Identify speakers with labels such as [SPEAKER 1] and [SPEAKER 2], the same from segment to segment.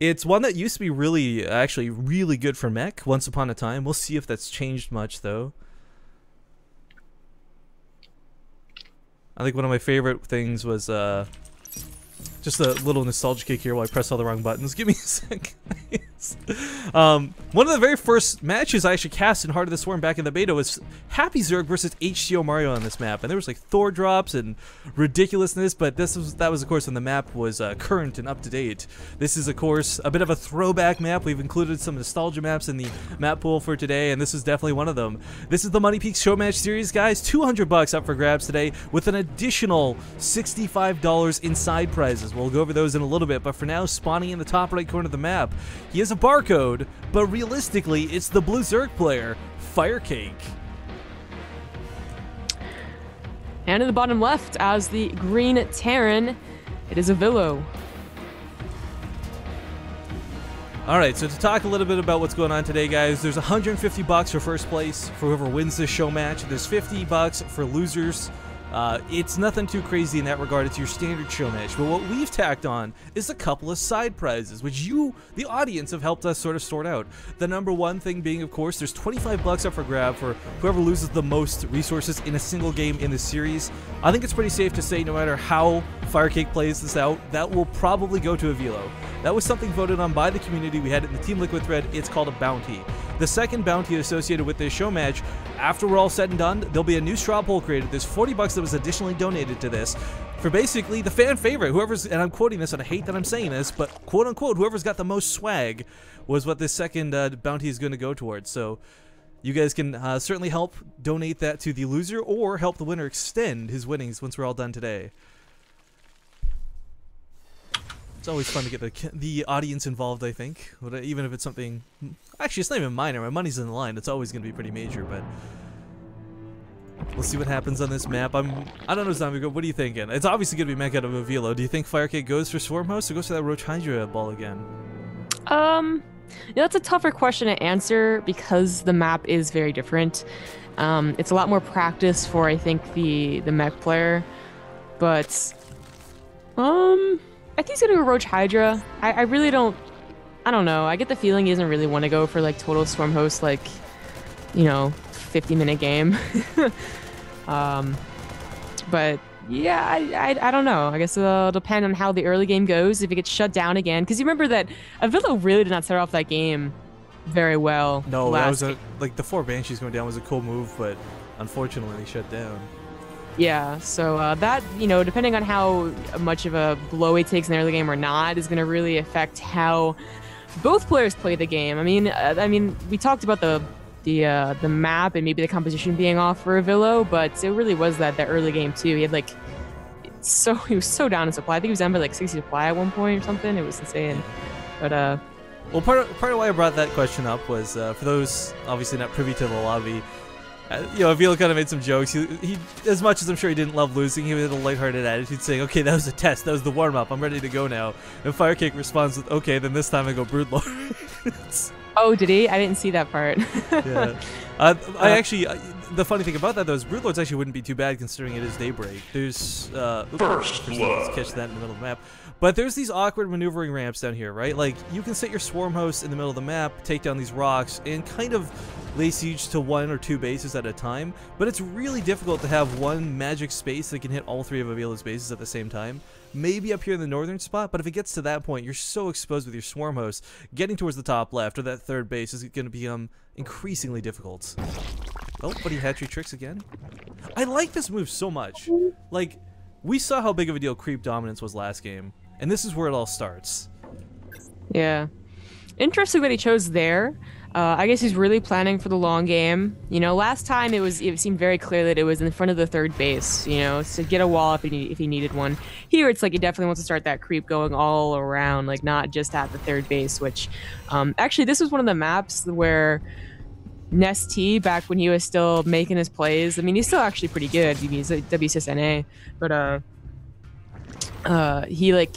[SPEAKER 1] It's one that used to be really, actually really good for mech once upon a time. We'll see if that's changed much, though. I think one of my favorite things was just a little nostalgia kick here while I press all the wrong buttons. Give me a sec. One of the very first matches I actually cast in Heart of the Swarm back in the beta was Happy Zerg versus HCO Mario on this map, and there was like Thor drops and ridiculousness, but that was of course when the map was current and up to date. This is of course a bit of a throwback map. We've included some nostalgia maps in the map pool for today, and this is definitely one of them. This is the Money Peaks Show Match Series, guys. $200 up for grabs today with an additional $65 in side prizes. We'll go over those in a little bit, but for now, spawning in the top right corner of the map, he has a barcode, but realistically, it's the blue Zerg player, Firecake.
[SPEAKER 2] And in the bottom left, as the green Terran, it is Avilo.
[SPEAKER 1] Alright, so to talk a little bit about what's going on today, guys, there's $150 for first place for whoever wins this show match. There's $50 for losers. It's nothing too crazy in that regard. It's your standard show match. But what we've tacked on is a couple of side prizes, which you, the audience, have helped us sort of sort out. The number one thing being, of course, there's $25 up for grab for whoever loses the most resources in a single game in the series. I think it's pretty safe to say no matter how Firecake plays this out, that will probably go to Avilo. That was something voted on by the community. We had it in the Team Liquid thread. It's called a bounty. The second bounty associated with this show match, after we're all said and done, there'll be a new straw poll created. There's $40 that was additionally donated to this for basically the fan favorite. Whoever's, and I'm quoting this, and I hate that I'm saying this, but quote unquote, whoever's got the most swag was what this second bounty is going to go towards. So you guys can certainly help donate that to the loser or help the winner extend his winnings once we're all done today. It's always fun to get the audience involved, I think. Even if it's something... Actually, it's not even minor. My money's in the line. It's always going to be pretty major, but... We'll see what happens on this map. I don't know, Zombie. What are you thinking? It's obviously going to be mech out of Avilo. Do you think Firecake goes for Swarm Host or goes for that Roach Hydra ball again?
[SPEAKER 2] Yeah, that's a tougher question to answer because the map is very different. It's a lot more practice for, I think, the mech player. But... I think he's gonna go Roach Hydra. I really don't... I don't know. I get the feeling he doesn't really want to go for, like, total Swarm Host, like, you know, 50-minute game. But, yeah, I don't know. I guess it'll depend on how the early game goes, if it gets shut down again. Because you remember that Avilo really did not start off that game very well.
[SPEAKER 1] No, that was like, the 4 Banshees going down was a cool move, but unfortunately they shut down.
[SPEAKER 2] Yeah, so that, you know, depending on how much of a blow he takes in the early game or not, is going to really affect how both players play the game. I mean, we talked about the map and maybe the composition being off for Avilo, but it really was that early game too. He had like, he was so down in supply. I think he was down by like 60 supply at one point or something. It was insane. But
[SPEAKER 1] well, part of why I brought that question up was for those obviously not privy to the lobby. You know, Avilo kind of made some jokes. He, as much as I'm sure he didn't love losing, he had a lighthearted attitude saying, okay, that was a test, that was the warm-up, I'm ready to go now. And Firecake responds with, okay, then this time I go Broodlord.
[SPEAKER 2] Oh, did he? I didn't see that part.
[SPEAKER 1] Yeah. I actually, the funny thing about that though is Broodlords actually wouldn't be too bad considering it is daybreak. There's,
[SPEAKER 3] First blood.
[SPEAKER 1] Let's catch that in the middle of the map. But there's these awkward maneuvering ramps down here, right? Like, you can set your Swarm Host in the middle of the map, take down these rocks, and kind of lay siege to 1 or 2 bases at a time, but it's really difficult to have one magic space that can hit all 3 of Avilo's bases at the same time. Maybe up here in the northern spot, but if it gets to that point, you're so exposed with your Swarm Host, getting towards the top left or that 3rd base is going to become increasingly difficult. Oh, buddy hatchery tricks again. I like this move so much. Like, we saw how big of a deal creep dominance was last game, and this is where it all starts.
[SPEAKER 2] Yeah. Interesting that he chose there. I guess he's really planning for the long game. You know, last time it seemed very clear that it was in front of the 3rd base, you know, to get a wall if he needed one. Here it's like he definitely wants to start that creep going all around, like not just at the 3rd base, which actually this was one of the maps where Nest T, back when he was still making his plays, I mean, he's still actually pretty good. He's a WCSNA, but he, like,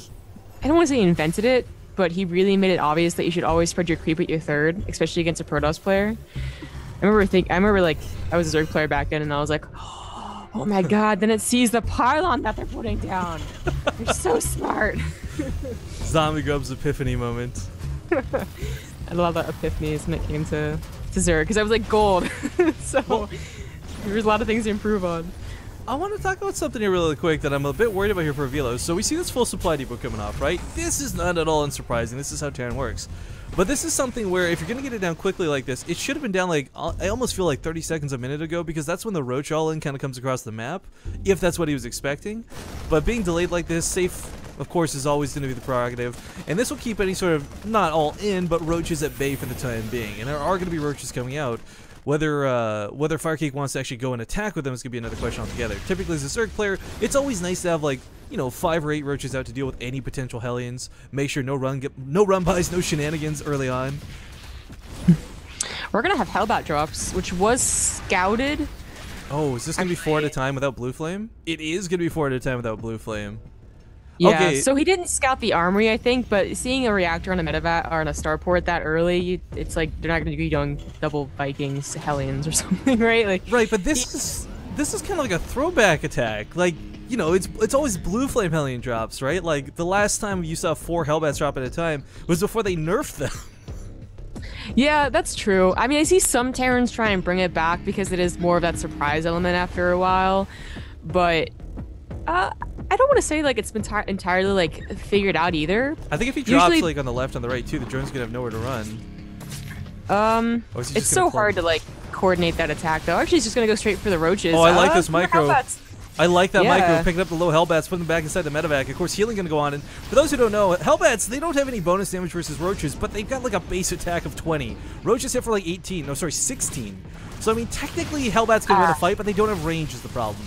[SPEAKER 2] I don't want to say he invented it, but he really made it obvious that you should always spread your creep at your 3rd, especially against a Protoss player. I remember like I was a Zerg player back then, and I was like, oh my god! Then it sees the pylon that they're putting down. They're so smart.
[SPEAKER 1] Zombie Grub's epiphany moment.
[SPEAKER 2] I love that epiphanies when it came to Zerg, because I was like gold. So
[SPEAKER 1] Well,
[SPEAKER 2] there's a lot of things to improve on.
[SPEAKER 1] I want to talk about something here really quick that I'm a bit worried about here for Avilo. So we see this full supply depot coming off, right? This is not at all unsurprising. This is how Terran works. But this is something where if you're going to get it down quickly like this, it should have been down like, I almost feel like 30 seconds a minute ago, because that's when the Roach all-in kind of comes across the map, if that's what he was expecting. But being delayed like this, safe, of course, is always going to be the prerogative. And this will keep any sort of, not all in, but Roaches at bay for the time being. And there are going to be Roaches coming out. Whether Firecake wants to actually go and attack with them is going to be another question altogether. Typically, as a Zerg player, it's always nice to have, like, you know, 5 or 8 Roaches out to deal with any potential Hellions. Make sure no run-bys, no shenanigans early on.
[SPEAKER 2] We're gonna have Hellbat drops, which was scouted.
[SPEAKER 1] Oh, is this going to be 4 at a time without Blue Flame? It is going to be 4 at a time without Blue Flame.
[SPEAKER 2] Yeah,
[SPEAKER 1] Okay.
[SPEAKER 2] so he didn't scout the armory, I think, but seeing a reactor on a medevac or on a starport that early, it's like they're not going to be doing double Vikings, Hellions, or something, right? Like,
[SPEAKER 1] right, but this is kind of like a throwback attack. Like, you know, it's always Blue Flame Hellion drops, right? Like the last time you saw 4 Hellbats drop at a time was before they nerfed them.
[SPEAKER 2] yeah, that's true. I mean, I see some Terrans try and bring it back because it is more of that surprise element after a while, but I don't want to say like it's been entirely like figured out either.
[SPEAKER 1] I think if he drops like on the left, on the right too, the drone's gonna have nowhere to run.
[SPEAKER 2] It's so hard to like coordinate that attack though. Actually, he's just gonna go straight for the Roaches.
[SPEAKER 1] Oh, I like this micro. I like that micro,
[SPEAKER 2] Yeah.
[SPEAKER 1] picking up the low Hellbats, putting them back inside the medevac. Of course, healing going to go on. And for those who don't know, Hellbats, they don't have any bonus damage versus Roaches, but they've got like a base attack of 20. Roaches hit for like 18. No, sorry, 16. So, I mean, technically, Hellbats can win a fight, but they don't have range is the problem.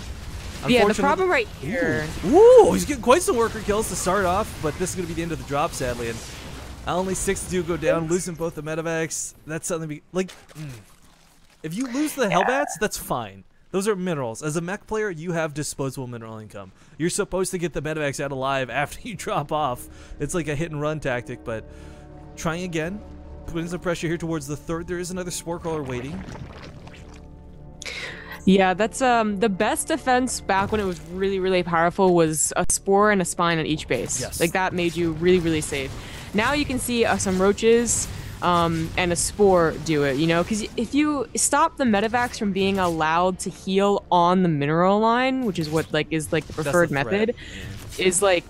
[SPEAKER 2] Yeah, the problem right here.
[SPEAKER 1] Ooh, he's getting quite some worker kills to start off, but this is going to be the end of the drop, sadly. And only 6 do go down, losing both the medevacs. That's something if you lose the Hellbats, that's fine. Those are minerals. As a mech player, you have disposable mineral income. You're supposed to get the medevacs out alive after you drop off. It's like a hit and run tactic, but trying again. Putting some pressure here towards the third. There is another Spore Crawler waiting.
[SPEAKER 2] Yeah, that's the best defense back when it was really, really powerful was a Spore and a Spine on each base.
[SPEAKER 1] Yes.
[SPEAKER 2] Like that made you really, really safe. Now you can see some Roaches and a Spore do it, you know, because if you stop the medevacs from being allowed to heal on the mineral line, which is what is the preferred method, is like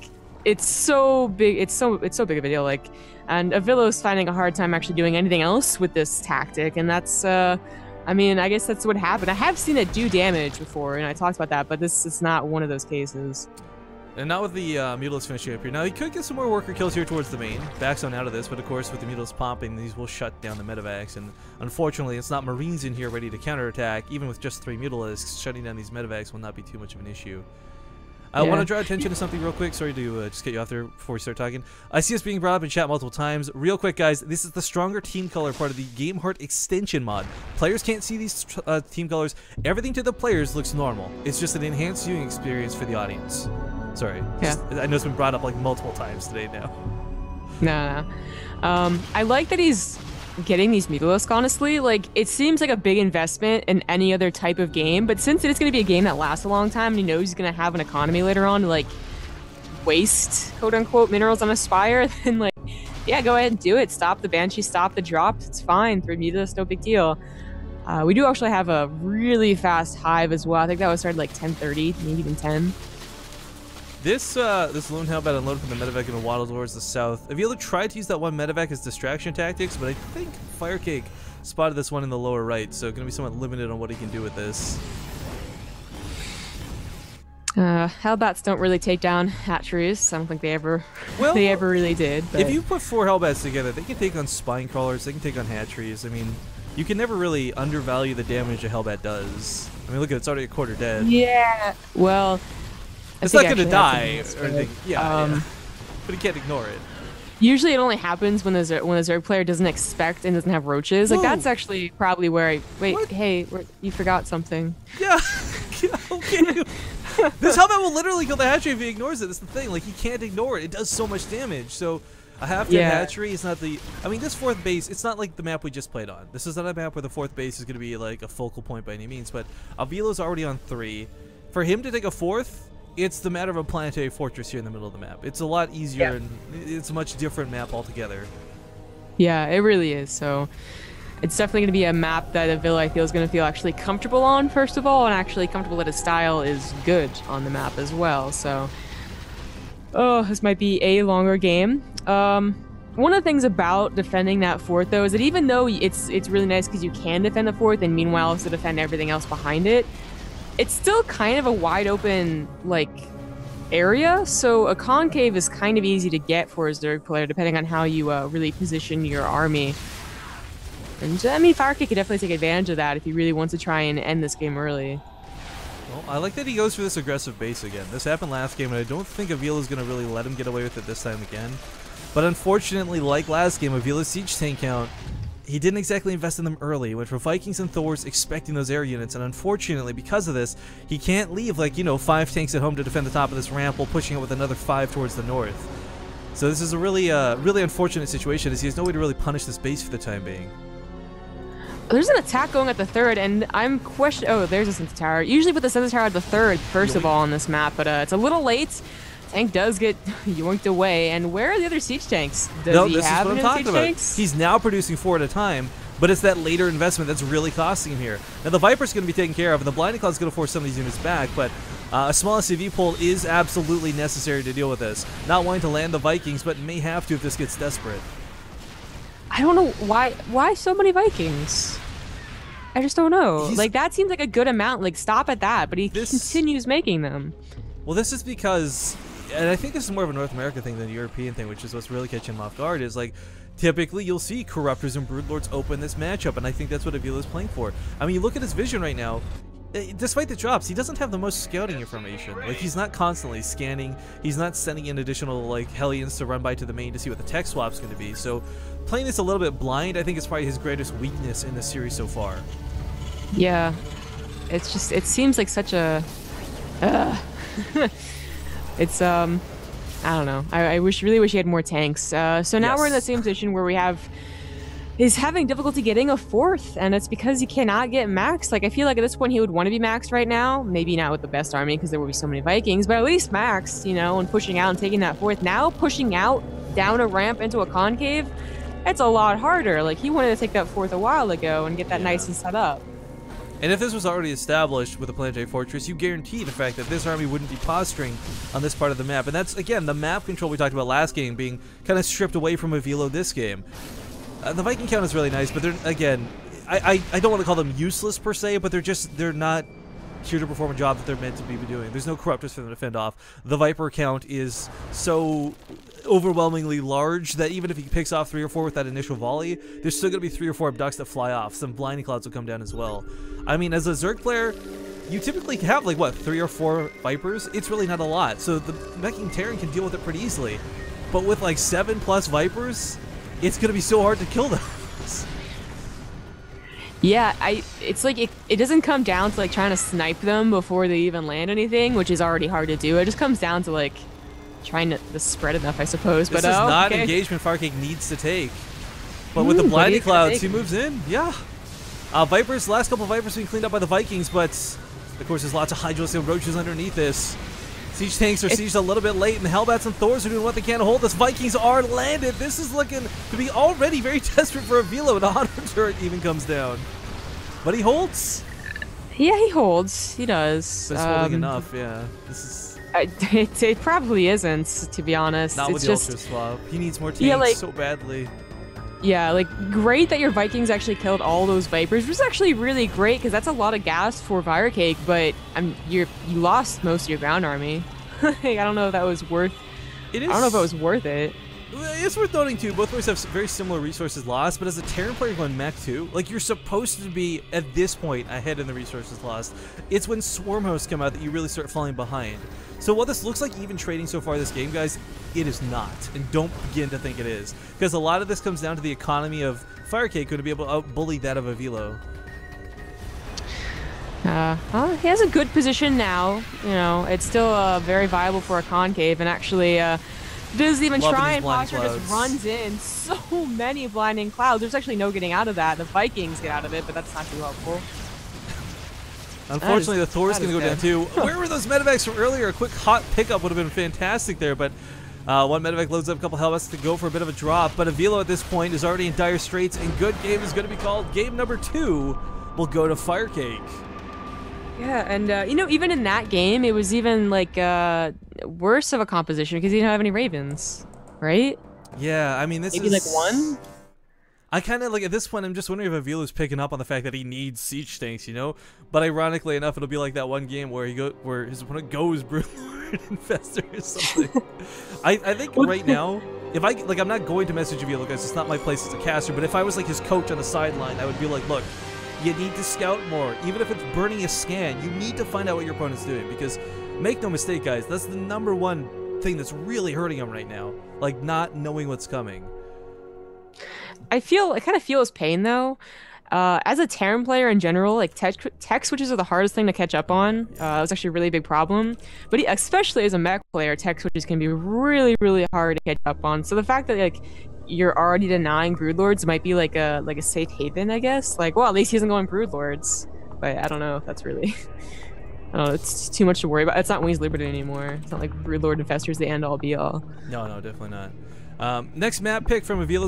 [SPEAKER 2] it's so big, it's so big of a deal. Like, and Avilo's finding a hard time actually doing anything else with this tactic, and that's I mean, I guess that's what happened. I have seen it do damage before, and I talked about that, but this is not one of those cases.
[SPEAKER 1] And not with the Mutalisk finishing up here. Now, he could get some more worker kills here towards the main. Backs on out of this, but of course, with the Mutalisk popping, these will shut down the medevacs. And unfortunately, it's not Marines in here ready to counterattack. Even with just 3 Mutalisks, shutting down these medevacs will not be too much of an issue. I want to draw attention to something real quick. Sorry to just get you off there before we start talking. I see us being brought up in chat multiple times. Real quick, guys, this is the stronger team color part of the Game Heart extension mod. Players can't see these team colors. Everything to the players looks normal. It's just an enhanced viewing experience for the audience. Sorry.
[SPEAKER 2] Yeah.
[SPEAKER 1] I know it's been brought up like multiple times today now.
[SPEAKER 2] No. I like that he's getting these Mutalisk, honestly. Like, it seems like a big investment in any other type of game, but since it is going to be a game that lasts a long time and he knows he's going to have an economy later on to, like, waste, quote-unquote, minerals on a Spire, then, like, yeah, go ahead and do it. Stop the Banshee, stop the drops. It's fine. 3 Mutalisk, no big deal. We do actually have a really fast hive as well. I think that was started like 10:30, maybe even 10.
[SPEAKER 1] This lone Hellbat unloaded from the medevac and waddle towards the south. Avilo tried to use that one medevac as distraction tactics, but I think Firecake spotted this one in the lower right, so going to be somewhat limited on what he can do with this.
[SPEAKER 2] Hellbats don't really take down hatcheries. I don't think they ever really did. But
[SPEAKER 1] If you put 4 Hellbats together, they can take on Spine Crawlers, they can take on hatcheries. I mean, you can never really undervalue the damage a Hellbat does. I mean, look at it, it's already a quarter dead.
[SPEAKER 2] Yeah, well...
[SPEAKER 1] It's not going to die or anything. Yeah, but you can't ignore it.
[SPEAKER 2] Usually it only happens when a Zerg player doesn't expect and doesn't have roaches. Like, that's actually probably where I... Wait, hey, you forgot something.
[SPEAKER 1] Yeah, okay. This Hellbat will literally kill the hatchery if he ignores it. That's the thing. Like, he can't ignore it. It does so much damage. So, a half-dead hatchery is not the... I mean, this 4th base, it's not like the map we just played on. This is not a map where the 4th base is going to be, like, a focal point by any means. But Avilo's already on 3. For him to take a 4th... It's the matter of a planetary fortress here in the middle of the map. It's a lot easier, and it's a much different map altogether.
[SPEAKER 2] Yeah, it really is. So it's definitely going to be a map that Avilo I feel is going to feel actually comfortable on, first of all, and actually comfortable that his style is good on the map as well. So, oh, this might be a longer game. One of the things about defending that fort, though, is that even though it's really nice because you can defend the fort, and meanwhile also defend everything else behind it, it's still kind of a wide open, like, area. So a concave is kind of easy to get for a Zerg player, depending on how you really position your army. And I mean, Firecake could definitely take advantage of that if he really wants to try and end this game early.
[SPEAKER 1] Well, I like that he goes for this aggressive base again. This happened last game, and I don't think Avilo is going to really let him get away with it this time again. But unfortunately, like last game, Avilo's siege tank count, he didn't exactly invest in them early. He went for Vikings and Thors expecting those air units, and unfortunately, because of this, he can't leave, like, you know, 5 tanks at home to defend the top of this ramp while pushing it with another 5 towards the north. So this is a really unfortunate situation, as he has no way to really punish this base for the time being.
[SPEAKER 2] There's an attack going at the third, and I'm questioning... Oh, there's a Sensor Tower. Usually put the Sensor Tower at the third, first of all, on this map, but it's a little late. Tank does get yoinked away, and where are the other siege tanks? Does he have any siege tanks?
[SPEAKER 1] He's now producing 4 at a time, but it's that later investment that's really costing him here. Now the Viper's going to be taken care of, and the Blinding Cloud's going to force some of these units back, but a small SCV pull is absolutely necessary to deal with this. Not wanting to land the Vikings, but may have to if this gets desperate.
[SPEAKER 2] I don't know why so many Vikings. I just don't know. Like, that seems like a good amount. Like, stop at that, but he continues making them.
[SPEAKER 1] Well, this is because, and I think this is more of a North America thing than a European thing, which is what's really catching him off guard, is like, typically you'll see Corruptors and Broodlords open this matchup, and I think that's what Avilo is playing for. I mean, you look at his vision right now, despite the drops, he doesn't have the most scouting information. Like, he's not constantly scanning, he's not sending in additional, like, Hellions to run by to the main to see what the tech swap's going to be, so playing this a little bit blind, I think, is probably his greatest weakness in this series so far.
[SPEAKER 2] Yeah. It's just, it seems like such a... It's, I don't know. I really wish he had more tanks. So now we're in the same position where he's having difficulty getting a 4th, and it's because he cannot get maxed. Like, I feel like at this point he would want to be maxed right now. Maybe not with the best army because there will be so many Vikings, but at least maxed, you know, and pushing out and taking that 4th. Now pushing out down a ramp into a concave, it's a lot harder. Like, he wanted to take that 4th a while ago and get that nice and set up.
[SPEAKER 1] And if this was already established with a planetary fortress, you guarantee the fact that this army wouldn't be posturing on this part of the map. And that's, again, the map control we talked about last game being kind of stripped away from Avilo this game. The Viking count is really nice, but they're, again, I don't want to call them useless per se, but they're not here to perform a job that they're meant to be doing. There's no Corruptors for them to fend off. The Viper count is so overwhelmingly large that even if he picks off 3 or 4 with that initial volley, there's still going to be 3 or 4 abducts that fly off. Some Blinding Clouds will come down as well. I mean, as a Zerg player, you typically have, like, what, 3 or 4 Vipers? It's really not a lot, so the Viking Terran can deal with it pretty easily. But with, like, 7+ Vipers, it's going to be so hard to kill those.
[SPEAKER 2] Yeah, it's like it doesn't come down to, like, trying to snipe them before they even land anything, which is already hard to do. It just comes down to, like, trying to spread enough, I suppose.
[SPEAKER 1] This is not engagement Firecake needs to take. But with the Blinding Clouds, he moves in. Yeah. Vipers, last couple of Vipers being cleaned up by the Vikings, but of course there's lots of Hydros and Roaches underneath this. Siege tanks are sieged a little bit late, and the Hellbats and Thors are doing what they can to hold this. Vikings are landed. This is looking to be already very desperate for Avilo, and the Auto Turret even comes down. But he holds.
[SPEAKER 2] Yeah, he holds. He does.
[SPEAKER 1] But it's holding enough, yeah. This is...
[SPEAKER 2] It probably isn't, to be honest.
[SPEAKER 1] Not with the Ultra Swap. He needs more tanks so badly.
[SPEAKER 2] Yeah, like, great that your Vikings actually killed all those Vipers. It was actually really great, because that's a lot of gas for Firecake, but you lost most of your ground army. I don't know if that was worth... I don't know if it was worth it.
[SPEAKER 1] It's worth noting, too, both players have very similar resources lost, but as a Terran player going mech 2, like, you're supposed to be, at this point, ahead in the resources lost. It's when Swarm Hosts come out that you really start falling behind. So while this looks like even trading so far this game, guys, it is not. And don't begin to think it is. Because a lot of this comes down to the economy of Firecake going to be able to out-bully that of Avilo.
[SPEAKER 2] He has a good position now. You know, it's still very viable for a concave, and actually... doesn't even try and posture, just runs in so many Blinding Clouds. There's actually no getting out of that. The Vikings get out of it, but that's not too helpful.
[SPEAKER 1] Unfortunately, the Thor's going to go down too. Where were those medevacs from earlier? A quick hot pickup would have been fantastic there, but One medevac loads up a couple helmets to go for a bit of a drop, but Avilo at this point is already in dire straits, and good game is going to be called. Game number 2 will go to Firecake.
[SPEAKER 2] Yeah, and you know, even in that game, it was even like worse of a composition because he didn't have any Ravens, right?
[SPEAKER 1] Yeah, I mean, this
[SPEAKER 2] maybe
[SPEAKER 1] is...
[SPEAKER 2] like one?
[SPEAKER 1] I kind of, like, at this point, I'm just wondering if Avilo's picking up on the fact that he needs siege tanks, you know? But ironically enough, it'll be like that one game where where his opponent goes Broodlord Infestor or something. I think right now, if I'm not going to message Avilo, guys, it's not my place as a caster, but if I was like his coach on the sideline, I would be like, look, you need to scout more. Even if it's burning a scan, you need to find out what your opponent's doing, because make no mistake, guys, that's the #1 thing that's really hurting him right now. Like, not knowing what's coming.
[SPEAKER 2] I kind of feel his pain though. As a Terran player in general, like tech switches are the hardest thing to catch up on. It was actually a really big problem. But especially as a mech player, tech switches can be really, really hard to catch up on. So the fact that like you're already denying Broodlords might be like a safe haven, I guess. Like, well, at least he isn't going Broodlords. But I don't know if that's really. I don't know. It's too much to worry about. It's not Wings Liberty anymore. It's not like Broodlord Infestor is the end all be all.
[SPEAKER 1] No, definitely not. Next map pick from Avilo.